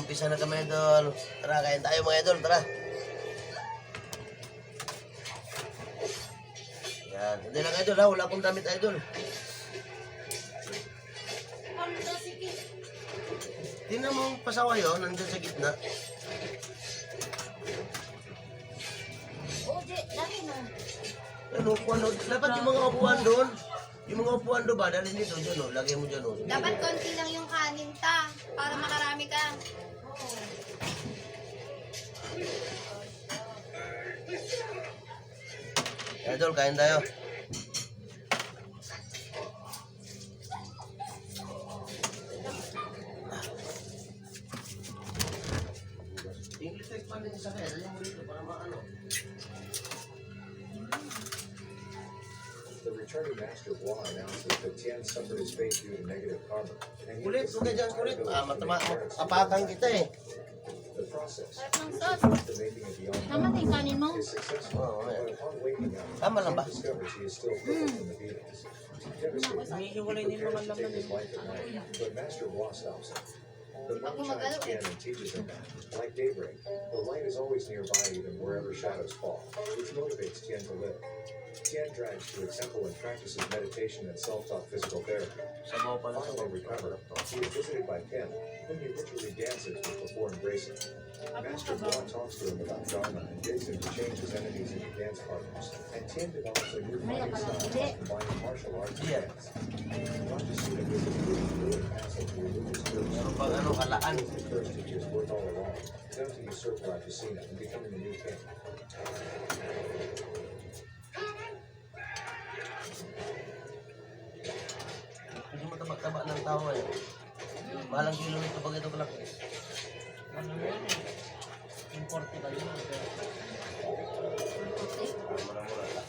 umpisa na kami idol. Tara, kain tayo mga idol, tara. Yan, hindi lang idol ha, wala akong damit idol. Tingnan mo ang pasaway oh, nandun sa gitna. Oo, dami na. Ano, upuan doon. Dapat yung mga upuan doon. Yung mga upuan doon ba, dalhin dito dyan oh, lagay mo dyan oh. Dapat konti lang yung kanin ta, para makarami ka. Idol, kain tayo. Electric pan din sa kaya, dali mo dito para maano. The returning master Guan announces that Tian suffered his fate due to negative karma. And Kulit, huwag ka dyan kulit. Apakan kita eh. the process Sarap ng sauce. the making of the Tama na yung kanin mo. is successful. Oo, But ayan. upon waking up, Tama lang ba? Tian discovers he is still crippled from the beatings. Devastated, he prepares to take his life at night, but Master Guan stops him. The moon chimes again and teaches him that, like daybreak, the light is always nearby even wherever shadows fall, which motivates Tian to live. Tian drags to a temple and practices meditation and self-taught physical therapy. Sabaw pala sa Finally recovered, he is visited by Pim, whom he ritually dances with before embracing. Master Guan talks to him about Dharma and begs him to change his enemies into dance partners, and Tian develops a new fighting style by combining martial arts and dance. Rajasuna gives a brutal castle to religious groups. Meron pang ano, kalaan. The first teacher's worked all along, down to usurp Rajasuna and becoming the new king. Hindi mo taba ng tao eh. Mahalang kilo nito pag ito kalaki. Ano na yun eh. Importe ba yun? Mura-mura.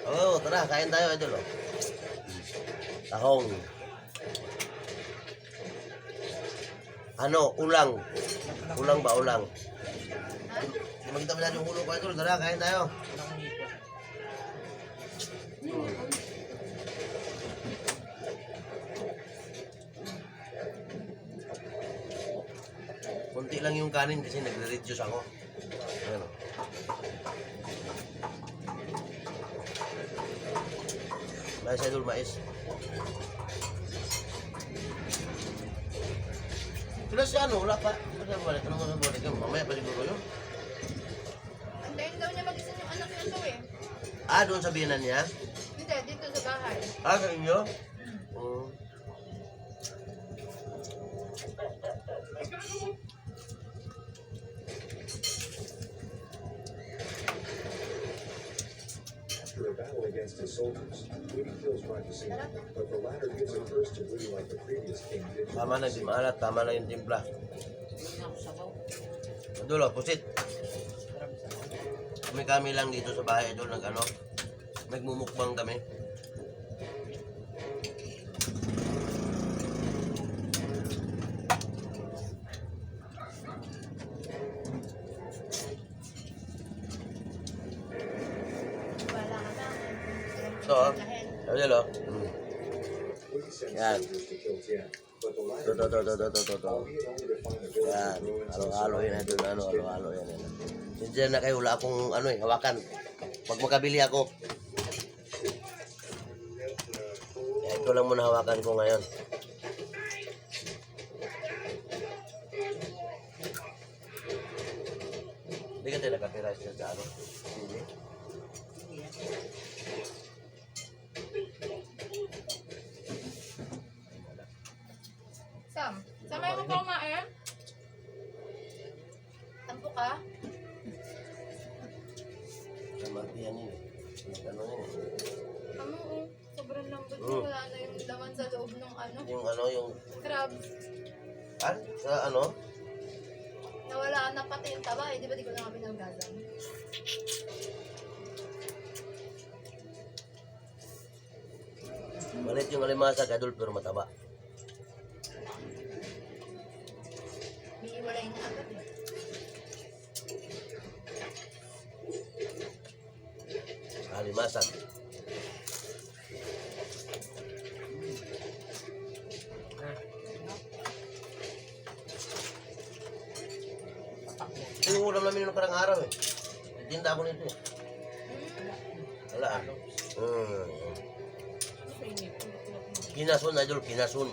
Oo, tara, kain tayo idol oh. Tahong. Ano, ulang. Ulang ba, ulang? Hindi makita mo yung ulo ko idol, tara, kain tayo. Kunti lang yung kanin kasi nagre-reduce ako. Ayan o. Mais idol, mais. Sila si ano, wala pa. Ano balik? Ano mga balik? Mamaya pa siguro yun. Antayin daw niya mag-isa yung anak niya to eh. Ah, doon sa biyanan niya? Hindi, dito sa bahay. Ah, sa inyo? Oo. After a battle against his soldiers, Woody kills Rajasena, but the latter gives a curse to Woody like the previous king did to Tama na, di maalat. Tama na yung timpla. Idol, pusit. Kami lang dito sa bahay, idol, nag-ano. Nagmumukbang kami. Wala ka na. So, idol, oh. Woody sends Yan. soldiers to kill Tian, but the latter To. albeit only to find the village Yan. in ruins and Halo-halo yan, idol. surrounding Ano, landscape. halo-halo yan. Sindihan na kayo, wala akong ano eh, hawakan. Pag makabili ako. Kaya ito lang muna hawakan ko ngayon. Hindi ka tayo nakatira siya sa ano. Hindi. Sam, samay mo ka kumain? Tampo ka? Sa martiyan yun eh. Ano yun eh. Ano sobrang lambot Mm. mo. Wala na yung laman sa loob ng ano. Yung ano, yung... Crab. Sa ano? Nawala na pati yung taba eh. Di ba di ko na kami nagasan? Malit yung alimasa, gadol pero mataba. May iwalay na agad eh. Alimasag. yun ng parang araw eh. Tinda ko nito eh. Wala ah. Kinasun, idol, kinasun.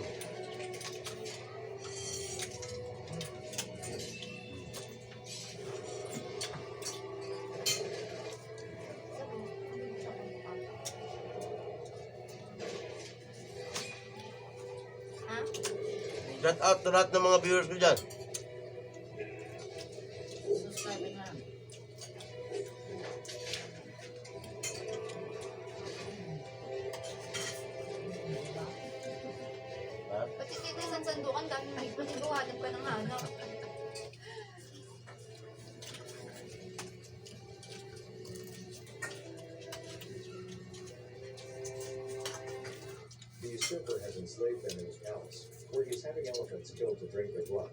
Ha? Shout out to lahat ng mga viewers ko dyan. Subscribe na. Ha? Pati dito sa sandukan, dami may paniguhanap ka ng hanap. The usurper has enslaved them in his palace, where he is having elephants killed to drink their blood.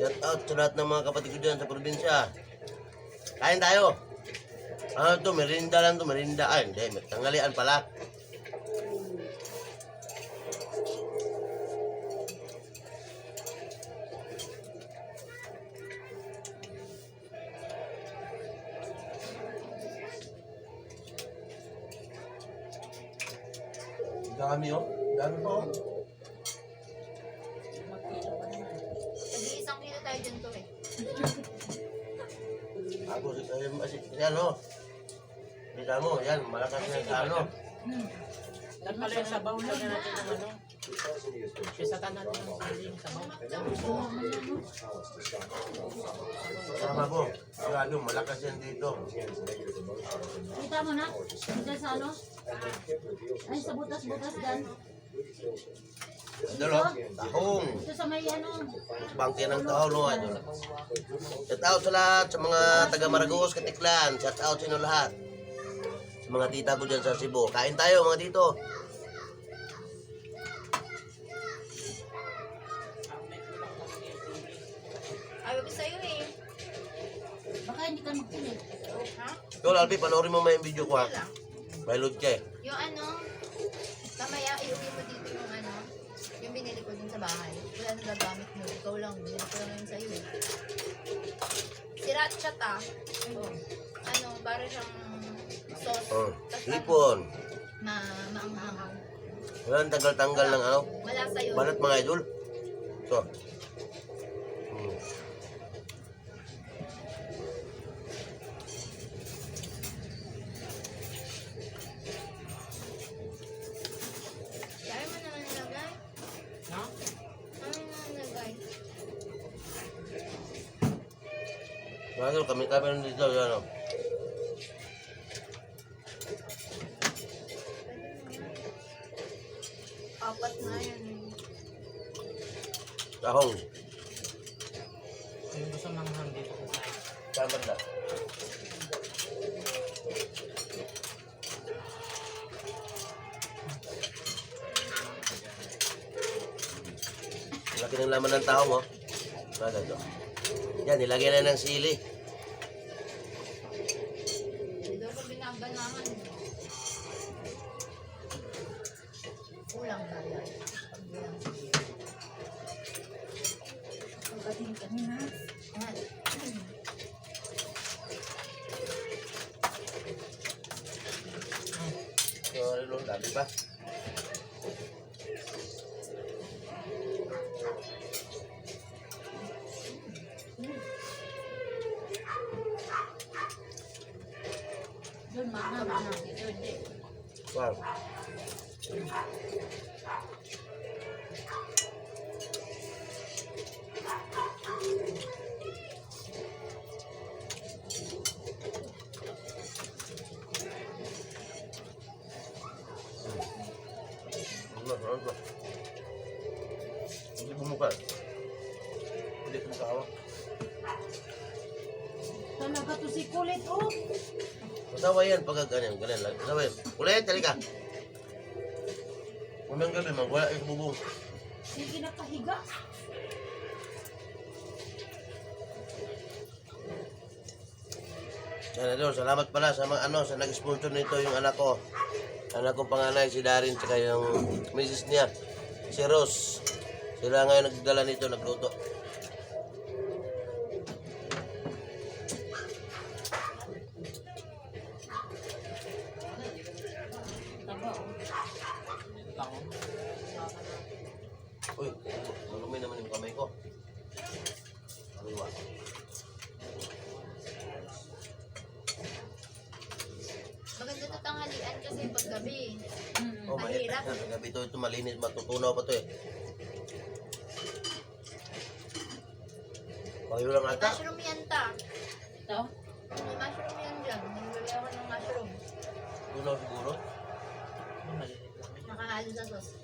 Shout out sa lahat ng mga kapatid ko dyan sa probinsya. Kain tayo. Ano to, merinda lang to, merinda. Ay, hindi, may tanghalian pala. Dami oh. Dami pa oh. Nag-iisang kilo tayo dyan to eh. Ako si ano. Kita mo, yan, malakas na sa ano. Dapat pala yung sabaw na natin ng ano. Because he has been Kesa chosen tanan from ng among siling sabaw. and then he brought his palace to stop him. Sama ko, sigurado, malakas yan dito. Man's negative emotions and not Kita mo na? power to stop Dito sa ano? and when Kip reveals Ay, sa butas-butas dyan. Rudy kills him. Idol oh, tahong. Ito sa may ano. Bangke ng tahong no, idol. Shout out sa lahat, sa mga taga Maragos, Katiklan. Shout out sa inyo lahat. Sa mga tita ko dyan sa Cebu. Kain tayo mga dito. Ayaw ko sa'yo eh. Baka hindi ka magpilit. Ha? Tol, Alpi, panoorin mo may video ko ha. Wala. May load ka eh. Yung ano, kamaya iuwi mo dito yung ano, yung binili ko dun sa bahay. Wala nang gagamit mo. Ikaw lang, binili ko lang yun sa'yo eh. Si Ratchat ah. Oh. Ano, para siyang sauce. Oh, Tas hipon. maanghang. Walang tanggal-tanggal ng ano. Malasa yun. Balat mga idol. So. Kaya mo naman nilagay. No? Ano na nilagay? Mga idol, kami dito. Ano. Apat na yan. Tahong. Yung gusto manghang dito sa side. Saan banda? Laki ng laman ng tahong oh. Ano ito? Yan, nilagay na ng sili. Hindi ko binabanahan. Kulang ba yan? Kulang. Pagdating kanina. Yan. Sorry, Lord, dami pa. Doon, mana. Dito, hindi. Wow. Ano? Hindi bumuka. Hindi bumuka ako. Talaga to si kulit, oh. Masawa yan pag ganyan lang. Masawa yan. Ulit, halika. Unang gabi, magwala yung bubong. Sige nakahiga. Yan, idol, salamat pala sa mga sa nag-sponsor nito yung anak ko. Anak ko panganay, si Darin, tsaka yung misis niya, si Rose. Sila ngayon nagdala nito, nagluto. Taba, oh. Tako. Uy, malumi naman yung kamay ko. Kaliwa. Maganda ito tanghalian kasi paggabi. Oh, Mahirap. Gabi ito malinis, matutunaw pa ito eh. Payo lang ata. Mushroom yan ta. Ito? May mushroom yan dyan. Nagbili ako ng mushroom. Tunaw siguro. Maliliit lang. Nakahalo sa sauce.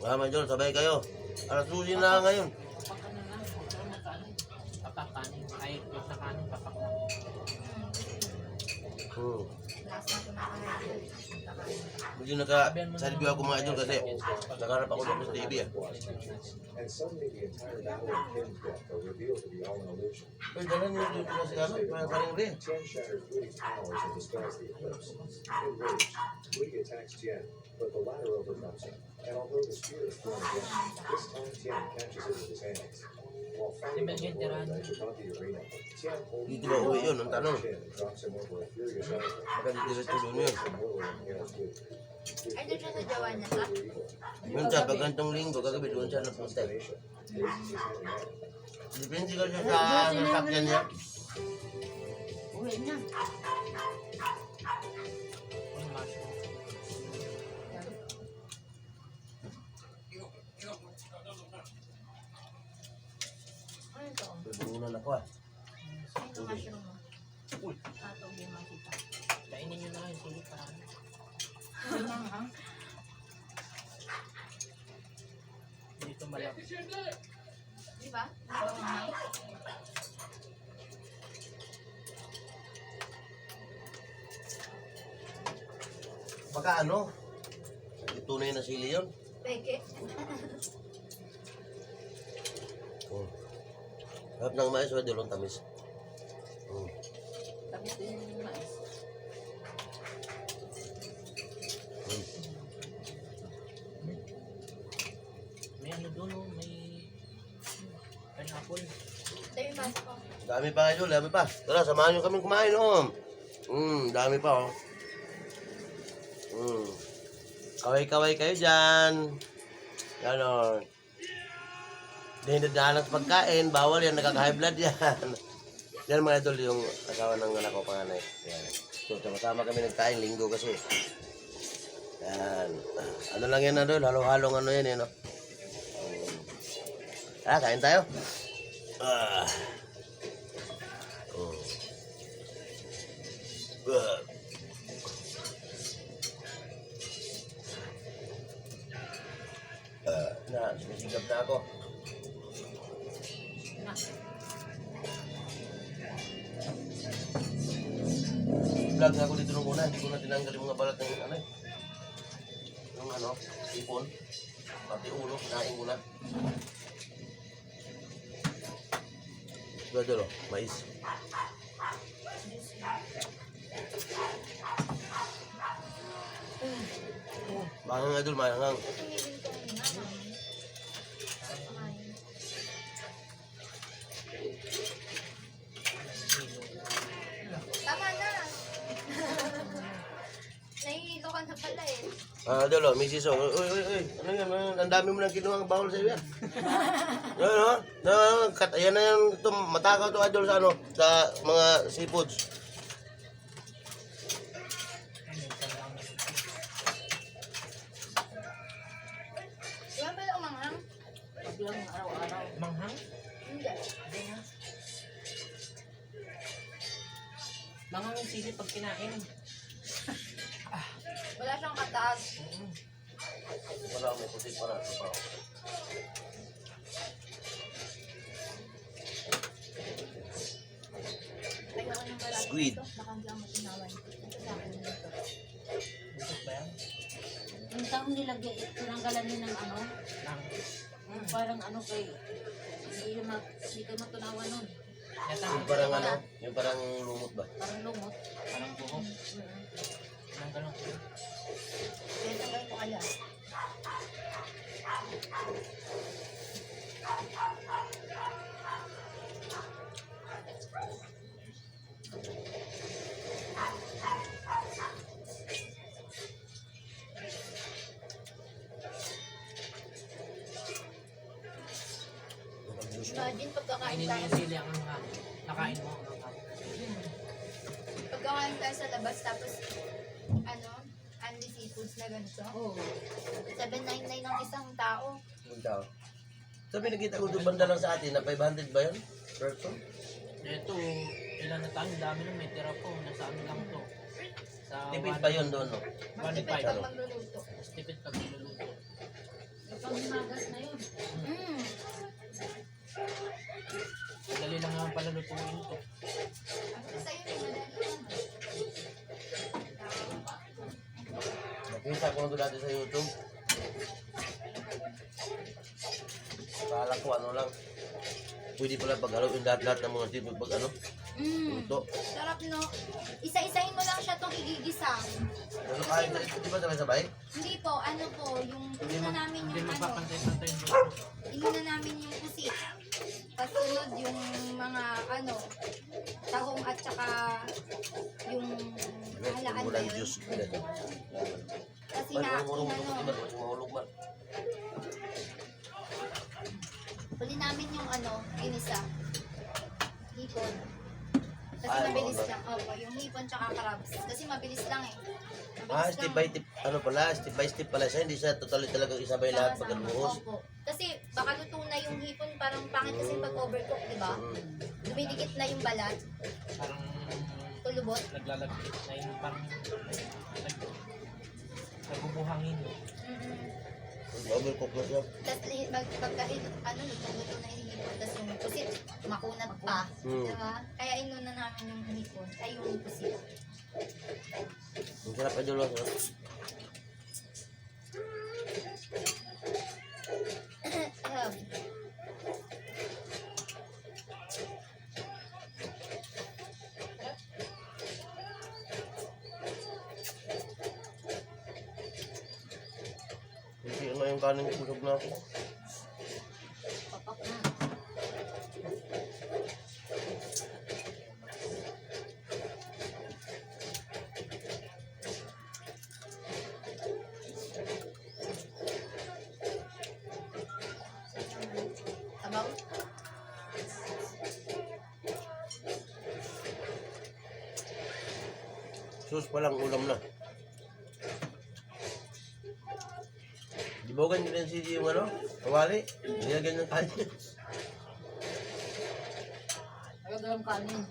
Mga Majol, sabay kayo. Alas 12 na ngayon. Papak ka na lang. Huwag ka na kanin. Papak kanin. Ay, yung sa kanin, papak lang. Last na ito nakahalo. Medyo naka-salvio ako mga idol kasi nakarap ako dito sa TV ah. And suddenly the entire battle of Kim's death are revealed to be all an illusion. Uy, dala niyo dito na si Kano, parang paring rin. Tien shattered Fleet's powers and dispels the eclipse. Enraged, Fleet attacks Tien, but the latter overcomes him. And although the spear is thrown again, this time Tien catches it with his hands. While fighting on the floor of the Jabati arena, Tien holds Dito ba uwi yun? Ang tanong. Tien and drops him over a furious elephant. Baka hindi diretso doon yun. The mortal inhales Fleet. Ay, doon siya sa jawa niya ta. Yun siya, pag gantong linggo, kagabi doon siya napunta. Destination. Raises his hand out. Depende ka siya sa nasakyan niya. Uwi na. Yung mushroom. Ano ito? Pinunan ako ah. Ano ito mushroom mo? Ato, di makita. Kainin nyo na lang yung sulit para ano. Limang, ha? Dito malap. Di ba? Mahal. Baka ano? Tunay na sili yun. Peke. Oh. Harap ng mais, wala dilong tamis. Tapos din yung mais. May ano doon, oh, may pineapple. Ito yung basa ko. Dami pa idol, dami pa. Tara, samahan nyo kami kumain oh. Dami pa oh. Kaway-kaway kayo dyan. Yan oh. Dinadahan sa pagkain, bawal yan, nagkaka-high blood yan. Yan mga idol, yung asawa ng anak ko panganay. Yan. So, sama-sama kami nagkain, linggo kasi. Yan. Ano lang yan idol, halo-halong ano yan no? Kain tayo. Ah. Oh. Sumisigap na ako. Na. Vlog na ako dito nung una, hindi ko na tinanggal yung mga balat ng ano eh. Yung ano, ipon. Pati ulo, kinain ko na. Brother, mais. Mangang idol, mangang. Tingin ko yung naman. Tama na. Nahihilo ka na pala eh. Idol, may sisong. Uy, ano yan? Ang dami mo nang kinuha ang bawal sa iyo yan. Yan, no? Yan na yung matakaw to idol sa ano, sa mga seafoods. Di ba pala umanghang? Pag lang araw-araw. Manghang? Hindi. Manghang yung sili pag kinain. Wala siyang kataas. Wala may puti para sa pao. Ay, ako ng balat. Squid. Ito, baka hindi ako matinawan. Ito sa akin dito. Busog ba yan? Yung taong nilagay, tinanggalan din ng ano, Lang. parang ano kay, hindi kayo matunawan nun. Yung parang ano, yung parang lumot ba? Parang lumot. Parang buhok. Tinanggal ko. Kaya tanggalin ko kaya. Imagine pagkakain Kainin mo tayo. yung sili ang mga nakain mo. Pagkakain tayo sa labas tapos ano, Andy Seafoods na ganito. Oo. 799 ang isang tao. Yung tao. Sabi nakita ko doon banda lang sa atin na 500 ba yun? Person? Ito, ilan na tayo, dami nung may tira po. Nasa ano lang to. Sa Tipid pa yun doon, no? Mas tipid 1.5. pag magluluto. Mas tipid pag niluluto. Ipang himagas na yun. Mm. Madali lang naman pala lutuin ito. Ang sa'yo ni madali lang. Nakita ko na doon dati sa YouTube. Akala ko ano lang. Pwede pala pag-alawin lahat-lahat ng mga tipo pag ano. Mm. Luto. Sarap no. Isa-isahin mo lang siya itong igigisa. Ano kain na ito? Di ba sabay-sabay? Hindi po, ano po, yung inuna namin Hindi yung ano, magpapantay-pantay yung luto. inuna namin yung pusit. Kasunod yung mga ano, tahong at saka yung halaan ba Walang yun? juice. Ganito. Kasi Ay, na, marunong ano, mahulog man. huli namin yung ano, ginisa. Hipon. Kasi Ay, mabilis oo. lang. Opo, yung hipon tsaka crabs. Kasi mabilis lang eh. Ah, Mabilis step lang. by step, ano pala, step by step pala siya, hindi siya totally talagang isabay lahat Sama-sama. pagkabuhos. Opo. Kasi baka luto na yung hipon, parang pangit kasi pag overcook, di ba? Dumidikit na yung balat, Parang tulubot. naglalagkit na yung parang nagbubuhangin. Overcook na siya. Tapos pagka ano, luto na yung hipon, tapos yung pusit, makunat pa. Hmm. Diba? Kaya inuna namin yung hipon, ay yung pusit. Ang sarap ay dulo. Hindi ano yung kanin kusog na ako. Papak na. Sabaw? Sus palang ulam na. Dibogan nyo rin si yung ano, kawali. Nilagyan ng kanin. Ayaw dalang kanin.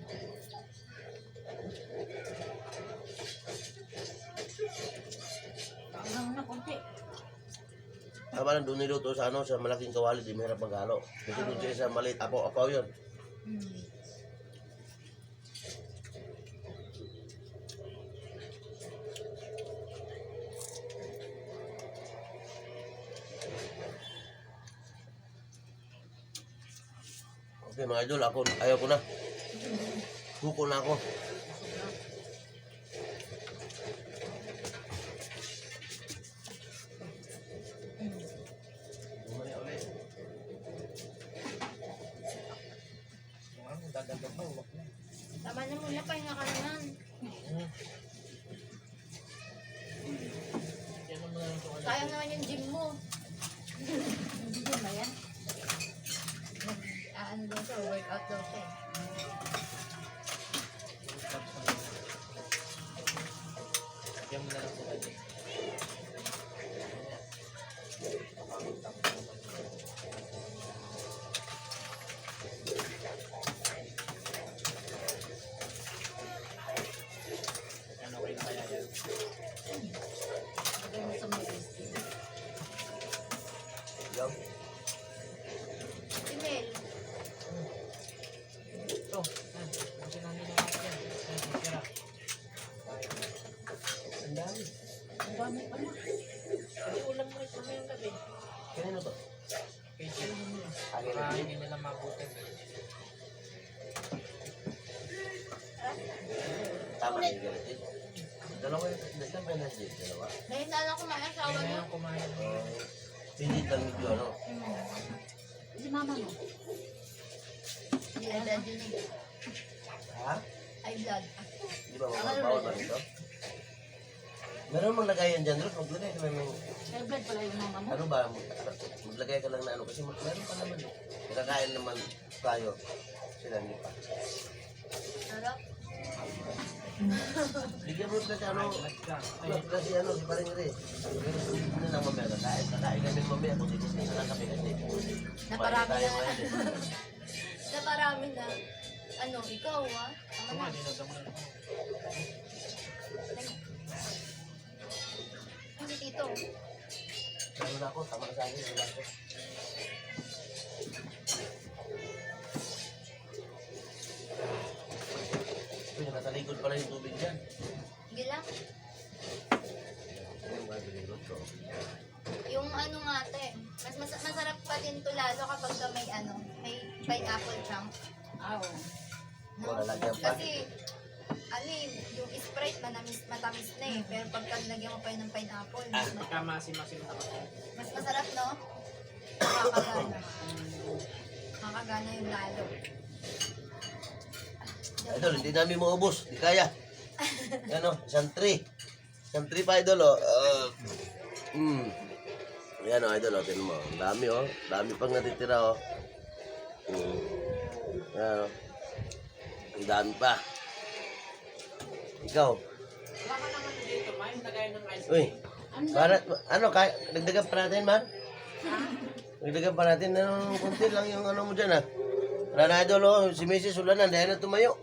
Ang na konti. Tama lang doon niluto sa ano, sa malaking kawali, di mahirap maghalo. Kasi doon siya sa maliit, apaw-apaw yun. Hmm. Okay mga idol, ako, ayaw ko na. Suko na ako. Dadagdag pa, uwak na. Tama na muna, pahinga ka naman. Yan ang mga ito. Sayang naman yung gym mo. Hindi din ba yan? Ano daw siya, workout daw siya. Yan mo na lang sa kanya. Ano, okay na kaya yan? Lagay mo sa may ice cream. Yan. Email. Ito, kasi namin yung mga yan. Yan, tira. Ang dami. Ang dami pa na. Kasi ulam mo ito mamayang gabi. Kanino to? Kaya sila mo yun. Akin na Baka din. hindi nila mabutin. may ganito. Dalawa yung daslan may nasi. Dalawa. Ngayon na lang kumain ang asawa Hindi mo. na lang kumain. Pilit lang medyo ano. Si mama mo. Hindi ay blood yun eh. Ha? Ay blood. Di ba bawal ba ito? Meron mong lagayan dyan, Ruth. Maglagay ka lang ng... High blood pala yung mama mo. Ano ba? Maglagay ka lang na ano. Kasi meron pa naman. Nakakain naman tayo. Sila hindi pa. Sarap. Bigyan mo kasi ano. Blood ka. Ay, Kasi ano, si Paring Ri. Hindi na lang mamaya. Kakain kami mamaya. Kung hindi na lang kami kasi. Naparami tayo na. ngayon eh. Naparami na. Ano, ikaw ha? ito Tama nga, na. dinadamay. Hindi tito. Ano na ako, tama na sa akin. Wala ako. Uy, nasa likod pala yung tubig dyan. Sige lang. Ano ba yung likod ko? Yung ano nga te, masarap pa din to lalo kapag ka may ano, may pineapple chunk. Oo. No? Wala lagyan pa. Kasi, ano yung Sprite matamis na eh. Pero pagka lagyan mo pa yun ng pineapple, Pagka masim-masim na kasi. mas masarap no? Makakagana. Makakagana yung lalo. Idol, hindi namin maubos. Di kaya. Yan o, isang tree. Isang tree pa, idol o. Yan o, idol o. Tinan mo. Ang dami o. Dami pang natitira o. Yan o. Ang dami pa. Ikaw. Wala ka naman dito, may lagay ng ice Uy. Ano? Para, ano, kaya, dagdagan pa natin, man? Dagdagan pa natin ng kunti lang yung ano mo dyan, ha? Wala na, idol, oh. Si Mrs. wala na, dahil na tumayo.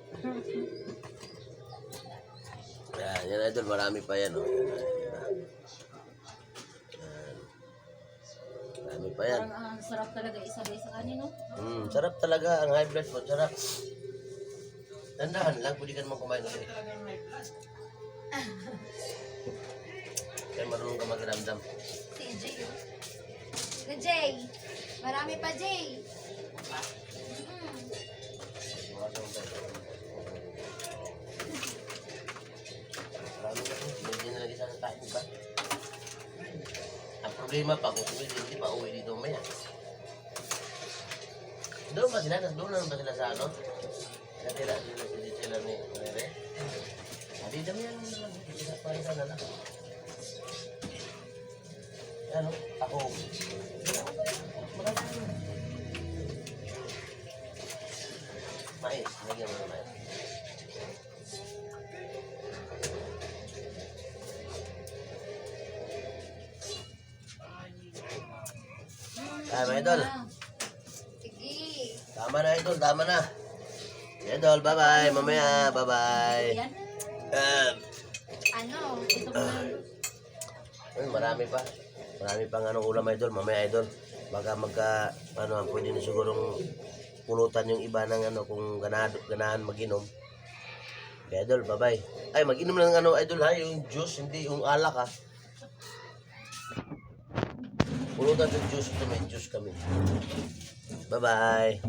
Yan, idol, marami pa yan, oh. Yan. Marami pa yan. Parang ang sarap talaga isabay sa kanin, no? Sarap talaga, ang high blood mo, sarap. Tandaan lang, pwede ka naman kumain ulit. Kaya marunong ka magramdam. Si Jay. Si Jay. Marami pa Jay. Marami na rin, hindi na lagi sana tayo, diba? Ang problema pa, kung hindi pa uwi dito umaya. Doon ba sila? Doon na ba sila sa ano? Natira sila ni Rere? Hindi dami yan lang. Parang sana lang. Ano? Ako. Mais. Lagyan mo ng mais. Ay, mga idol. Sige. Tama na, idol. Tama na. Idol, bye-bye. Mamaya, bye-bye. Yan. Ano? Ito ko na. Marami pa. Marami pang anong ulam, idol. Mamaya, idol. Baka magka, ano, pwede na sigurong pulutan yung iba ng ano, kung ganahan mag-inom. Okay, idol, bye-bye. Ay, mag-inom lang ano, idol, ha? Yung juice, hindi yung alak, ha? Pulutan yung juice. Ito, may juice kami. Bye-bye.